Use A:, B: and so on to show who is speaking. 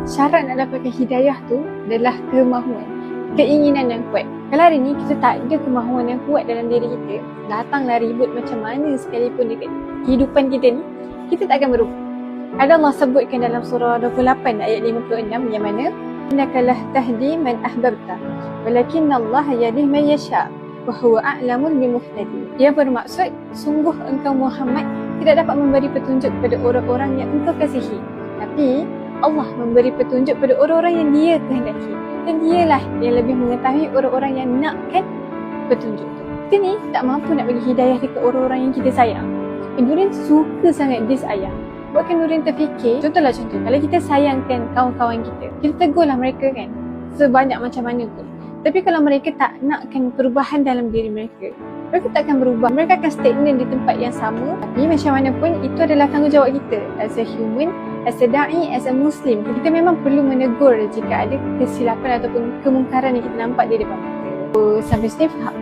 A: syarat nak dapatkan hidayah tu adalah kemahuan, keinginan yang kuat. Kalau hari ni kita tak ada kemahuan yang kuat dalam diri kita, datanglah ribut macam mana sekalipun dekat kehidupan kita ni, kita tak akan berubah. Ada Allah sebutkan dalam surah 28 ayat 56 yang mana innaka lah tahdi man ahbabta walakinnallaha yahdi man yasha wa huwa a'lamul bimuhtadin. Ia bermaksud sungguh engkau Muhammad tidak dapat memberi petunjuk kepada orang-orang yang engkau kasihi, tapi Allah memberi petunjuk kepada orang-orang yang Dia kehendaki, dan Dialah yang lebih mengetahui orang-orang yang nakkan petunjuk tu. Kita ni tak mampu nak bagi hidayah dekat orang-orang yang kita sayang. Nurin suka sangat disayang. Buatkan Nurin terfikir, contoh, kalau kita sayangkan kawan-kawan kita, kita tegurlah mereka kan, sebanyak macam mana pun. Tapi kalau mereka tak nakkan perubahan dalam diri mereka, mereka tak akan berubah. Mereka akan stagnan di tempat yang sama. Tapi macam mana pun, itu adalah tanggungjawab kita as a human, as a da'i, as a Muslim. Kita memang perlu menegur jika ada kesilapan ataupun kemungkaran yang kita nampak di depan mata. Sampai sini faham?